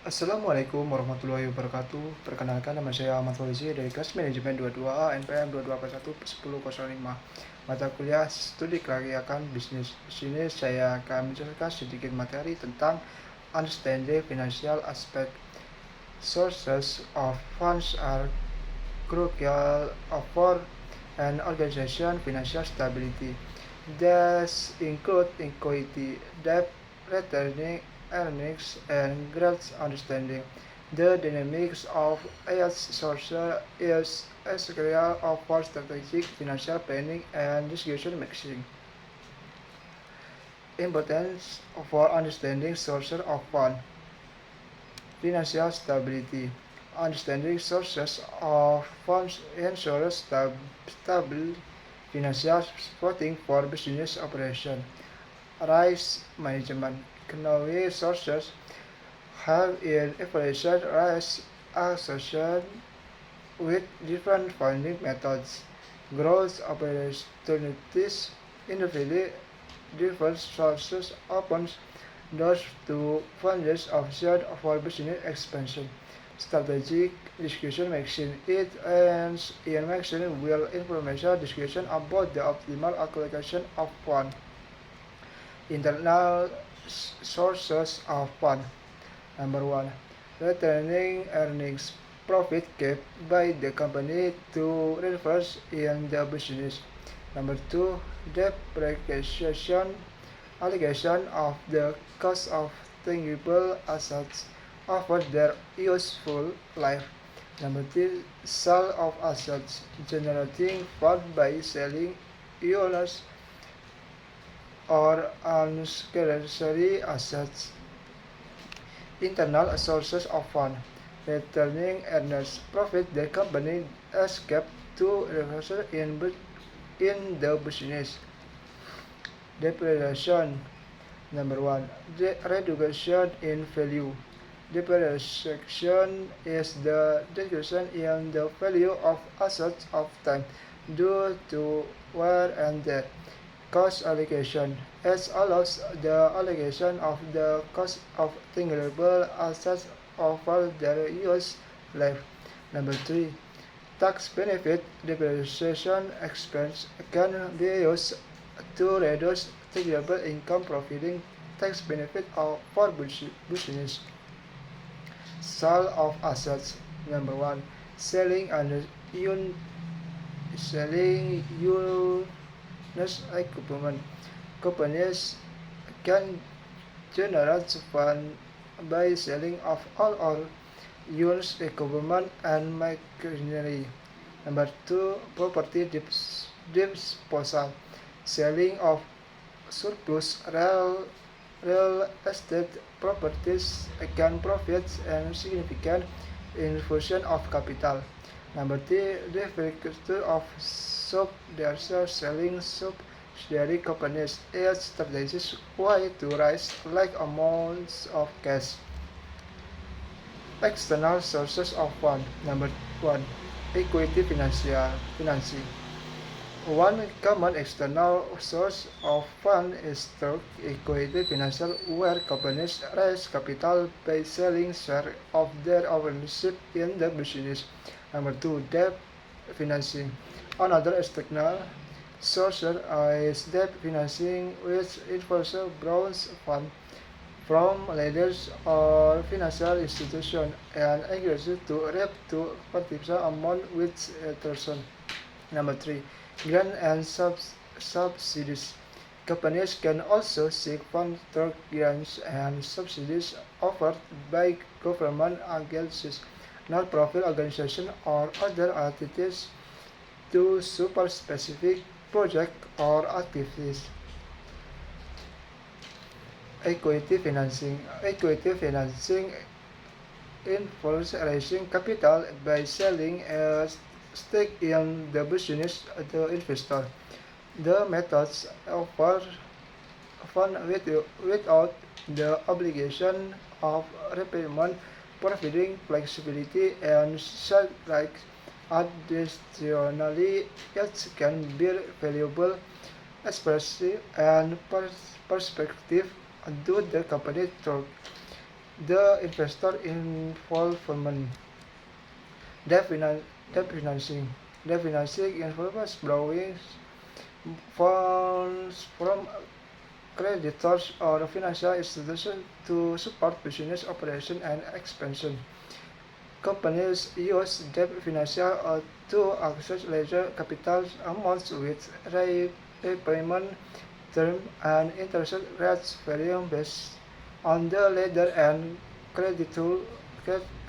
Assalamualaikum warahmatullahi wabarakatuh. Perkenalkan, nama saya Ahmad Fauzi dari kelas manajemen 22A NPM 2241 1005. Mata kuliah studi kelayakan bisnis. Di sini saya akan menjelaskan sedikit materi tentang understanding financial aspect. Sources of funds are crucial for an organization financial stability. These include equity, debt, returning earnings, and growth. Understanding the dynamics of each source is essential for strategic financial planning and decision making. Importance for understanding sources of fund. Financial stability. Understanding sources of funds ensures stable financial footing for business operation. Risk management. Knowledge sources have in evaluation risk associated with different funding methods. Growth opportunities. Individually, different sources open doors to funds options for business expansion. Strategic discussion making. It ends in making will information discussion about the optimal allocation of funds. Internal sources of fund. Number one, returning earnings, profit kept by the company to reinvest in the business. Number two, depreciation, allegation of the cost of tangible assets over their useful life. Number three, sale of assets, generating fund by selling units or unnecessary assets. Internal sources of fund, returning earnings, profit the company has kept to reinvest in the business. Depreciation. Number one, the reduction in value. Depreciation is the reduction in the value of assets of time due to wear and tear. Cost allocation. It allows the allocation of the cost of tangible assets over their use life. Number three, tax benefit. Depreciation expense can be used to reduce taxable income, providing tax benefit for business. Sale of assets. Number one, selling selling units equipment. Companies can generate fund by selling of all or used equipment and machinery. Number two, property disposal. Selling of surplus real estate properties can provide a significant infusion of capital. Number three, divestiture of subsidiaries. Selling subsidiary companies is strategic way to raise large amounts of cash. External sources of fund. Number one, equity financing. One common external source of fund is through equity financial, where companies raise capital by selling shares of their ownership in the business. Number two, debt financing. Another external source is debt financing, which involves borrows funds from lenders or financial institutions and encourages to repay to particular amount with person. Number three, grant and subsidies. Companies can also seek funds through grants and subsidies offered by government agencies, non-profit organizations, or other entities to support specific projects or activities. Equity financing. Equity financing involves raising capital by selling a stake in the business to investor. The methods offer fund without the obligation of repayment, providing flexibility and such like. Additionally, it can be valuable, especially and perspective to the company through the investor involvement. Debt, finan- debt financing. Debt financing involves borrowing funds from creditors or financial institutions to support business operation and expansion. Companies use debt financial to access larger capital amounts with repayment term and interest rates varying based on the lender and creditor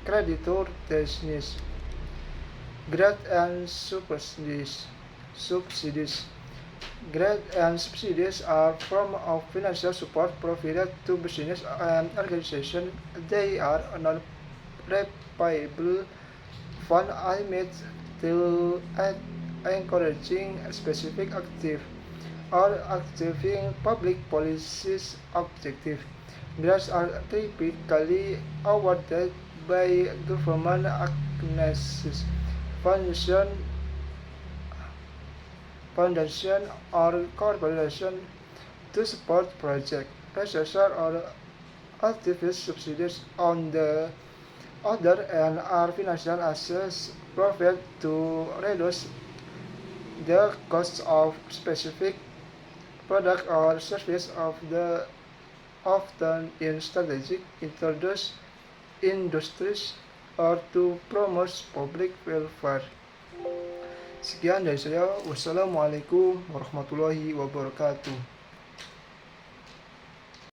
creditor business. Grant and subsidies. Grants and subsidies are forms of financial support provided to business and organizations. They are non-repayable funds aimed to encouraging specific active or achieving public policies objectives. Grants are typically awarded by government agencies, foundation, or corporation to support projects. Research or activist subsidies on the other hand are financial assets provided to reduce the cost of specific product or service of the often in strategic introduced industries or to promote public welfare. Sekian dari saya. Wassalamualaikum warahmatullahi wabarakatuh.